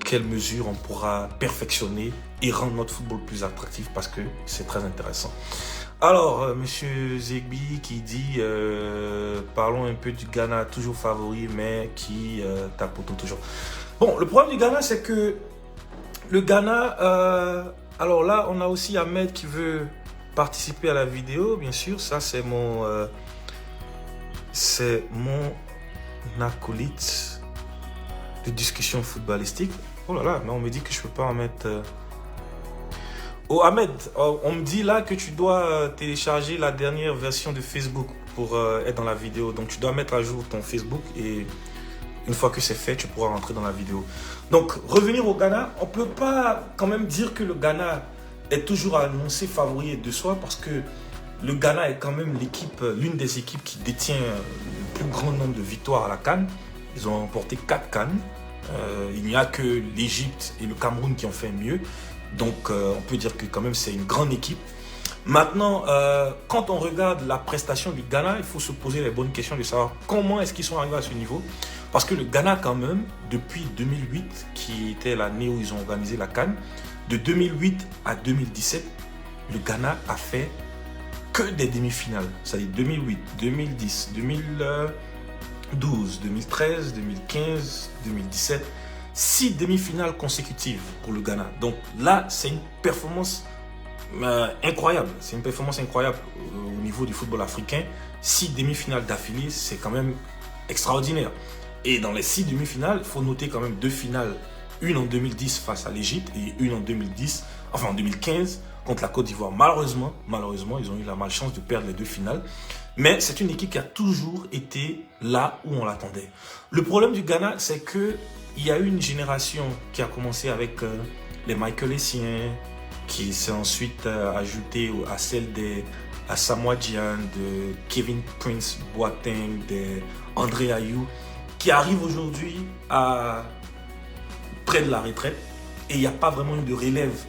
quelle mesure on pourra perfectionner et rendre notre football plus attractif parce que c'est très intéressant. Alors, Monsieur Zegbi qui dit, parlons un peu du Ghana, toujours favori, mais qui tapote toujours. Bon, le problème du Ghana, c'est que le Ghana, alors là, on a aussi Ahmed qui veut participer à la vidéo, bien sûr. Ça, c'est mon acolyte de discussion footballistique. Oh là là, mais on me dit que je peux pas en mettre... Oh Ahmed, on me dit là que tu dois télécharger la dernière version de Facebook pour être dans la vidéo. Donc tu dois mettre à jour ton Facebook et une fois que c'est fait, tu pourras rentrer dans la vidéo. Donc revenir au Ghana, on peut pas quand même dire que le Ghana est toujours annoncé favori de soi parce que le Ghana est quand même l'une des équipes qui détient le plus grand nombre de victoires à la CAN. Ils ont remporté 4 CAN. Il n'y a que l'Égypte et le Cameroun qui ont fait mieux. Donc, on peut dire que quand même, c'est une grande équipe. Maintenant, quand on regarde la prestation du Ghana, il faut se poser les bonnes questions de savoir comment est-ce qu'ils sont arrivés à ce niveau. Parce que le Ghana, quand même, depuis 2008, qui était l'année où ils ont organisé la CAN, de 2008 à 2017, le Ghana a fait que des demi-finales. C'est-à-dire 2008, 2010, 2012, 2013, 2015, 2017... 6 demi-finales consécutives pour le Ghana. Donc là, c'est une performance incroyable. C'est une performance incroyable au niveau du football africain. 6 demi-finales d'affilée, c'est quand même extraordinaire. Et dans les 6 demi-finales, il faut noter quand même 2 finales. Une en 2010 face à l'Égypte et une en 2015 contre la Côte d'Ivoire. Malheureusement, ils ont eu la malchance de perdre les 2 finales. Mais c'est une équipe qui a toujours été là où on l'attendait. Le problème du Ghana, c'est que il y a eu une génération qui a commencé avec les Michael Essien, qui s'est ensuite ajoutée à celle des Asamoah Gyan, de Kevin Prince Boateng, de André Ayew, qui arrive aujourd'hui près de la retraite. Et il n'y a pas vraiment eu de relève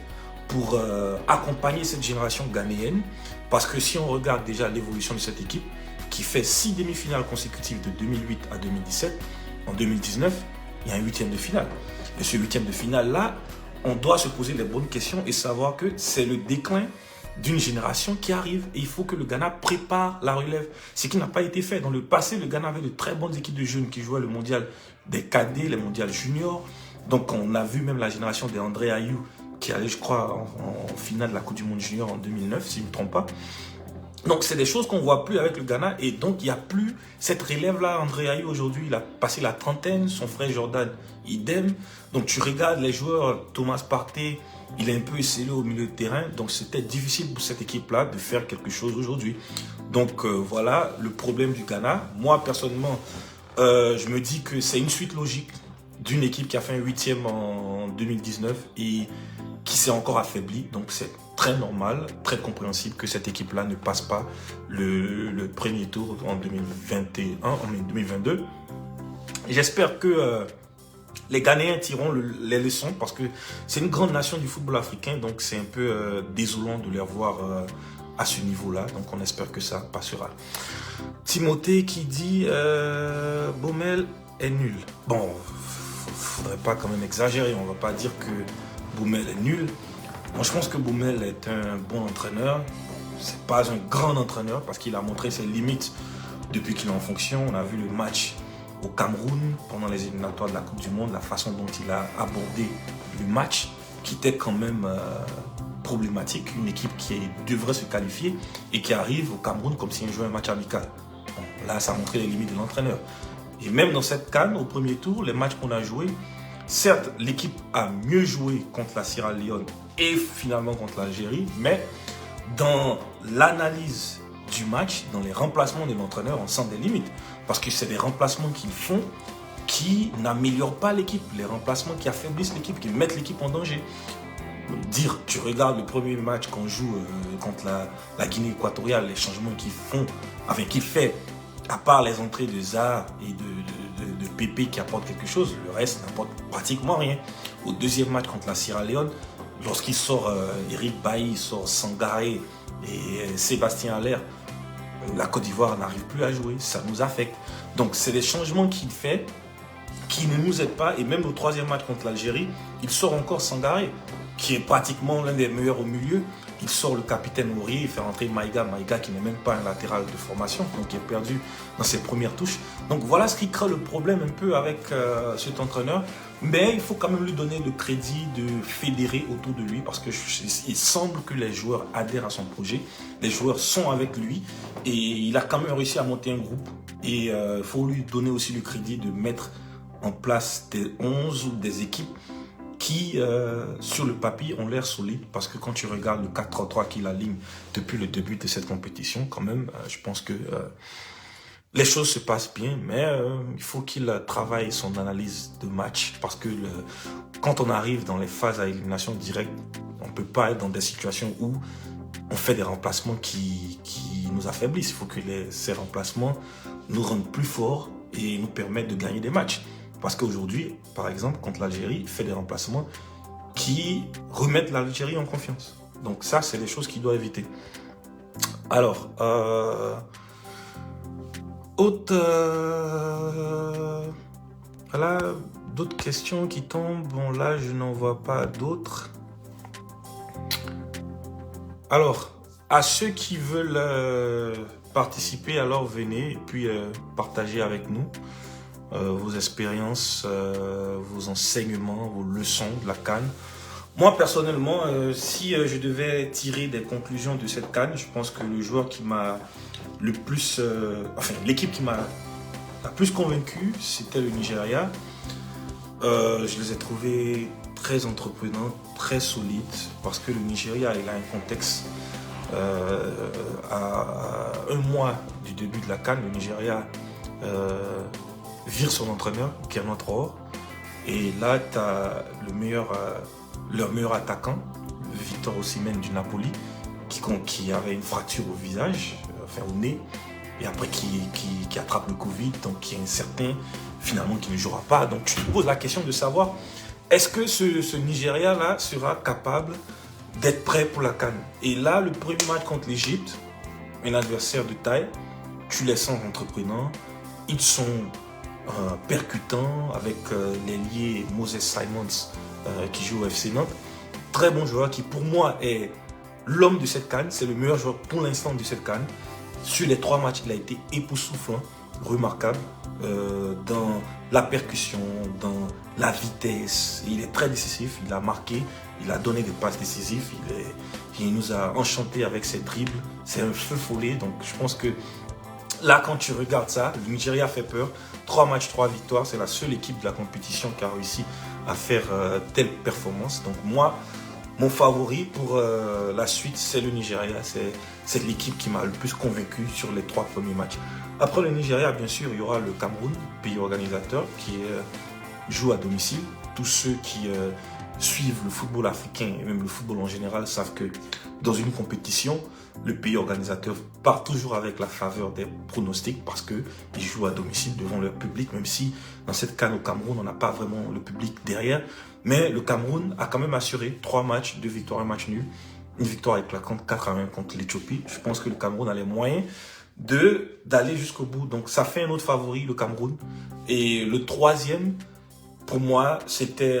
pour accompagner cette génération ghanéenne. Parce que si on regarde déjà l'évolution de cette équipe, qui fait 6 demi-finales consécutives de 2008 à 2017, en 2019, il y a un 8e de finale. Et ce 8e de finale-là, on doit se poser les bonnes questions et savoir que c'est le déclin d'une génération qui arrive. Et il faut que le Ghana prépare la relève. Ce qui n'a pas été fait. Dans le passé, le Ghana avait de très bonnes équipes de jeunes qui jouaient le mondial des cadets, le mondial junior. Donc on a vu même la génération d'André Ayew qui allait, je crois, en finale de la Coupe du Monde junior en 2009, si je ne me trompe pas. Donc, c'est des choses qu'on ne voit plus avec le Ghana. Et donc, il n'y a plus cette relève-là. André Ayew, aujourd'hui, il a passé la trentaine. Son frère Jordan, idem. Donc, tu regardes les joueurs. Thomas Partey, il est un peu esselé au milieu de terrain. Donc, c'était difficile pour cette équipe-là de faire quelque chose aujourd'hui. Donc, voilà le problème du Ghana. Moi, personnellement, je me dis que c'est une suite logique d'une équipe qui a fait un 8e en 2019 et qui s'est encore affaiblie. Donc, c'est très normal, très compréhensible que cette équipe-là ne passe pas le premier tour en 2021, en 2022. J'espère que les Ghanéens tireront les leçons parce que c'est une grande nation du football africain, donc c'est un peu désolant de les voir à ce niveau-là. Donc on espère que ça passera. Timothée qui dit Baumel est nul. Bon, faudrait pas quand même exagérer, on va pas dire que Baumel est nul. Moi, je pense que Baumel est un bon entraîneur. C'est pas un grand entraîneur parce qu'il a montré ses limites depuis qu'il est en fonction. On a vu le match au Cameroun pendant les éliminatoires de la Coupe du Monde, la façon dont il a abordé le match qui était quand même problématique. Une équipe qui devrait se qualifier et qui arrive au Cameroun comme si on jouait un match amical. Bon, là, ça a montré les limites de l'entraîneur. Et même dans cette CAN, au premier tour, les matchs qu'on a joués, certes, l'équipe a mieux joué contre la Sierra Leone et finalement contre l'Algérie, mais dans l'analyse du match, dans les remplacements de l'entraîneur, on sent des limites. Parce que c'est des remplacements qu'ils font qui n'améliorent pas l'équipe, les remplacements qui affaiblissent l'équipe, qui mettent l'équipe en danger. Dire, tu regardes le premier match qu'on joue contre la Guinée équatoriale, les changements qu'il fait, à part les entrées de Zaha et de Pépé qui apportent quelque chose, le reste n'apporte pratiquement rien. Au deuxième match contre la Sierra Leone, lorsqu'il sort Eric Bailly, sort Sangaré et Sébastien Haller, la Côte d'Ivoire n'arrive plus à jouer, ça nous affecte. Donc c'est des changements qu'il fait qui ne nous aide pas. Et même au troisième match contre l'Algérie, il sort encore Sangaré, qui est pratiquement l'un des meilleurs au milieu. Il sort le capitaine Aurier, il fait rentrer Maïga qui n'est même pas un latéral de formation, donc il est perdu dans ses premières touches. Donc voilà ce qui crée le problème un peu avec cet entraîneur. Mais il faut quand même lui donner le crédit de fédérer autour de lui, parce qu'il semble que les joueurs adhèrent à son projet. Les joueurs sont avec lui et il a quand même réussi à monter un groupe. Et il faut lui donner aussi le crédit de mettre en place des 11 ou des équipes qui, sur le papier, ont l'air solides. Parce que quand tu regardes le 4-3-3 qu'il aligne depuis le début de cette compétition, quand même, je pense que les choses se passent bien. Mais il faut qu'il travaille son analyse de match. Parce que quand on arrive dans les phases à élimination directe, on ne peut pas être dans des situations où on fait des remplacements qui nous affaiblissent. Il faut que ces remplacements nous rendent plus forts et nous permettent de gagner des matchs. Parce qu'aujourd'hui, par exemple, contre l'Algérie, il fait des remplacements qui remettent l'Algérie en confiance. Donc ça, c'est des choses qu'il doit éviter. Alors, voilà, d'autres questions qui tombent. Bon, là, je n'en vois pas d'autres. Alors, à ceux qui veulent participer, alors venez et puis partagez avec nous vos expériences, vos enseignements, vos leçons de la CAN. Moi, personnellement, si je devais tirer des conclusions de cette CAN, je pense que le joueur qui m'a le plus... l'équipe qui m'a la plus convaincu, c'était le Nigeria. Je les ai trouvés très entreprenants, très solides, parce que le Nigeria, il a un contexte. À un mois du début de la CAN, le Nigeria vire son entraîneur, Gernot Rohr. Et là, tu as leur meilleur attaquant, Victor Osimhen du Napoli, qui avait une fracture au visage, au nez, et après qui attrape le Covid, donc qui est incertain, finalement qui ne jouera pas. Donc tu te poses la question de savoir, est-ce que ce Nigeria-là sera capable d'être prêt pour la CAN? Et là, le premier match contre l'Égypte, un adversaire de taille, tu les sens entreprenants, ils sont percutants avec l'ailier Moses Simons qui joue au FC Nantes. Très bon joueur qui pour moi est l'homme de cette CAN, c'est le meilleur joueur pour l'instant de cette CAN. Sur les 3 matchs, il a été époustouflant, remarquable dans la percussion, dans la vitesse. Il est très décisif, il a marqué, il a donné des passes décisives, il nous a enchanté avec ses dribbles. C'est un feu follet, donc je pense que là, quand tu regardes ça, le Nigeria fait peur. 3 matchs, 3 victoires. C'est la seule équipe de la compétition qui a réussi à faire telle performance. Donc moi, mon favori pour la suite, c'est le Nigeria. C'est l'équipe qui m'a le plus convaincu sur les 3 premiers matchs. Après le Nigeria, bien sûr, il y aura le Cameroun, pays organisateur, qui joue à domicile. Tous ceux qui suivent le football africain et même le football en général savent que dans une compétition, le pays organisateur part toujours avec la faveur des pronostics parce qu'ils jouent à domicile devant leur public, même si dans cette CAN au Cameroun, on n'a pas vraiment le public derrière. Mais le Cameroun a quand même assuré 3 matchs, 2 victoires, 1 match nul. Une victoire éclatante 4-1 contre l'Éthiopie. Je pense que le Cameroun a les moyens d'aller jusqu'au bout. Donc ça fait un autre favori, le Cameroun. Et le troisième, pour moi, c'était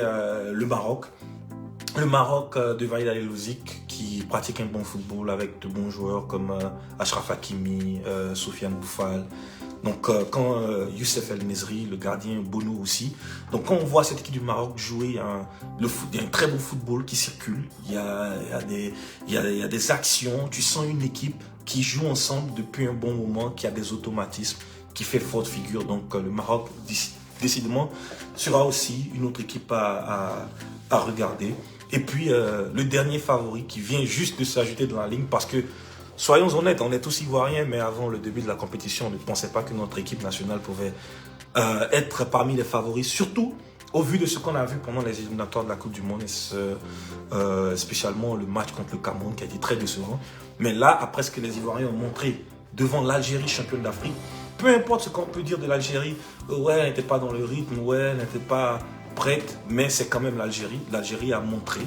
le Maroc. Le Maroc de Walid Al-Louzik qui pratique un bon football avec de bons joueurs comme Achraf Hakimi, Sofiane Boufal. Donc quand Youssef El Nesri, le gardien, Bono aussi. Donc quand on voit cette équipe du Maroc jouer, il y a un très beau football qui circule. Il y a des actions. Tu sens une équipe qui joue ensemble depuis un bon moment, qui a des automatismes, qui fait forte figure. Donc le Maroc, décidément, sera aussi une autre équipe à regarder. Et puis le dernier favori qui vient juste de s'ajouter dans la ligne parce que, soyons honnêtes, on est tous ivoiriens, mais avant le début de la compétition, on ne pensait pas que notre équipe nationale pouvait être parmi les favoris, surtout au vu de ce qu'on a vu pendant les éliminatoires de la Coupe du Monde, et spécialement le match contre le Cameroun qui a été très décevant. Mais là, après ce que les Ivoiriens ont montré devant l'Algérie, championne d'Afrique, peu importe ce qu'on peut dire de l'Algérie, ouais, elle n'était pas dans le rythme, ouais, elle n'était pas prête, mais c'est quand même l'Algérie. L'Algérie a montré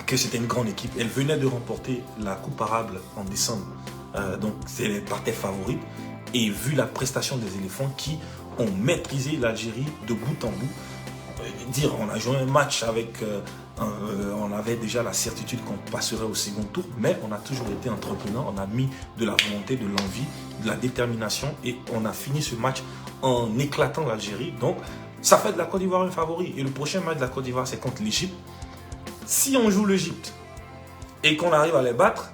que c'était une grande équipe. Elle venait de remporter la Coupe arabe en décembre, donc elle partait favorite. Et vu la prestation des éléphants qui ont maîtrisé l'Algérie de bout en bout. Dire, on a joué un match avec, on avait déjà la certitude qu'on passerait au second tour, mais on a toujours été entreprenant, on a mis de la volonté, de l'envie, de la détermination et on a fini ce match en éclatant l'Algérie. Donc, ça fait de la Côte d'Ivoire un favori. Et le prochain match de la Côte d'Ivoire, c'est contre l'Égypte. Si on joue l'Égypte et qu'on arrive à les battre,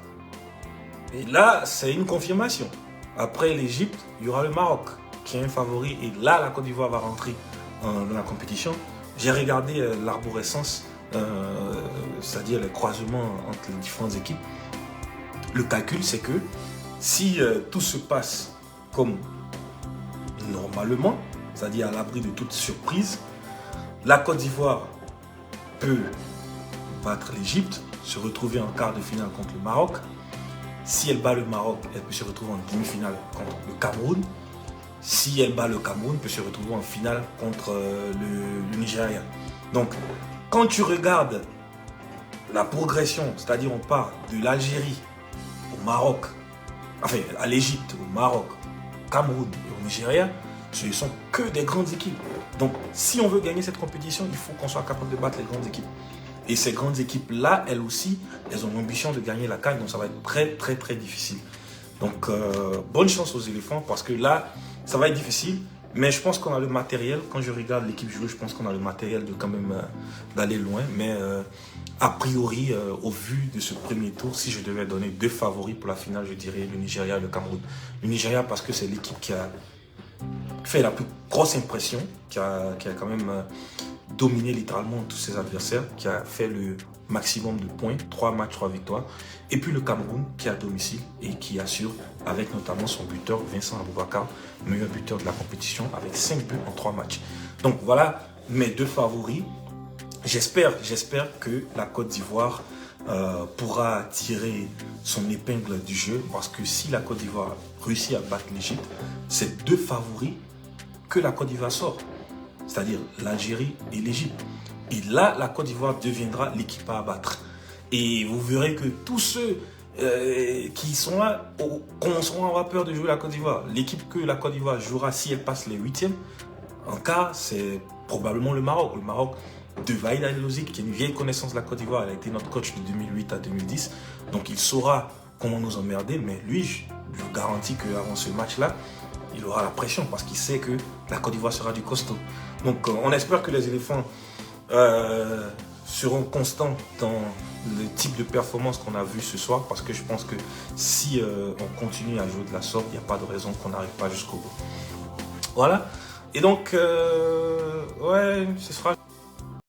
et là, c'est une confirmation. Après l'Égypte, il y aura le Maroc qui est un favori. Et là, la Côte d'Ivoire va rentrer dans la compétition. J'ai regardé l'arborescence, c'est-à-dire les croisements entre les différentes équipes. Le calcul, c'est que si tout se passe comme normalement, c'est-à-dire à l'abri de toute surprise, la Côte d'Ivoire peut battre l'Égypte, se retrouver en quart de finale contre le Maroc. Si elle bat le Maroc, elle peut se retrouver en demi-finale contre le Cameroun. Si elle bat le Cameroun, elle peut se retrouver en finale contre le Nigeria. Donc, quand tu regardes la progression, c'est-à-dire on part de l'Algérie au Maroc, enfin à l'Égypte, au Maroc, au Cameroun et au Nigeria, ce ne sont que des grandes équipes. Donc, si on veut gagner cette compétition, il faut qu'on soit capable de battre les grandes équipes. Et ces grandes équipes-là, elles aussi, elles ont l'ambition de gagner la CAN, donc ça va être très, très, très difficile. Donc, bonne chance aux éléphants, parce que là, ça va être difficile, mais je pense qu'on a le matériel. Quand je regarde l'équipe jouer, je pense qu'on a le matériel de quand même d'aller loin. Mais a priori, au vu de ce premier tour, si je devais donner deux favoris pour la finale, je dirais le Nigeria et le Cameroun. Le Nigeria parce que c'est l'équipe qui a fait la plus grosse impression, qui a quand même dominé littéralement tous ses adversaires, qui a fait le maximum de points, 3 matchs, 3 victoires. Et puis le Cameroun qui est à domicile et qui assure avec notamment son buteur Vincent Aboubakar, meilleur buteur de la compétition avec 5 buts en 3 matchs. Donc voilà mes deux favoris. J'espère que la Côte d'Ivoire pourra tirer son épingle du jeu, parce que si la Côte d'Ivoire réussit à battre l'Égypte, c'est deux favoris que la Côte d'Ivoire sort, c'est-à-dire l'Algérie et l'Égypte. Et là, la Côte d'Ivoire deviendra l'équipe à abattre. Et vous verrez que tous ceux qui sont là commenceront à avoir peur de jouer la Côte d'Ivoire. L'équipe que la Côte d'Ivoire jouera si elle passe les huitièmes, en cas, c'est probablement le Maroc. Le Maroc de Vahid Halilhodzic, qui a une vieille connaissance de la Côte d'Ivoire. Elle a été notre coach de 2008 à 2010. Donc il saura comment nous emmerder. Mais lui, je vous garantis qu'avant ce match-là, il aura la pression parce qu'il sait que la Côte d'Ivoire sera du costaud. Donc on espère que les éléphants seront constants dans le type de performance qu'on a vu ce soir, parce que je pense que si on continue à jouer de la sorte, il n'y a pas de raison qu'on n'arrive pas jusqu'au bout. Voilà. Et donc, ouais, ce sera...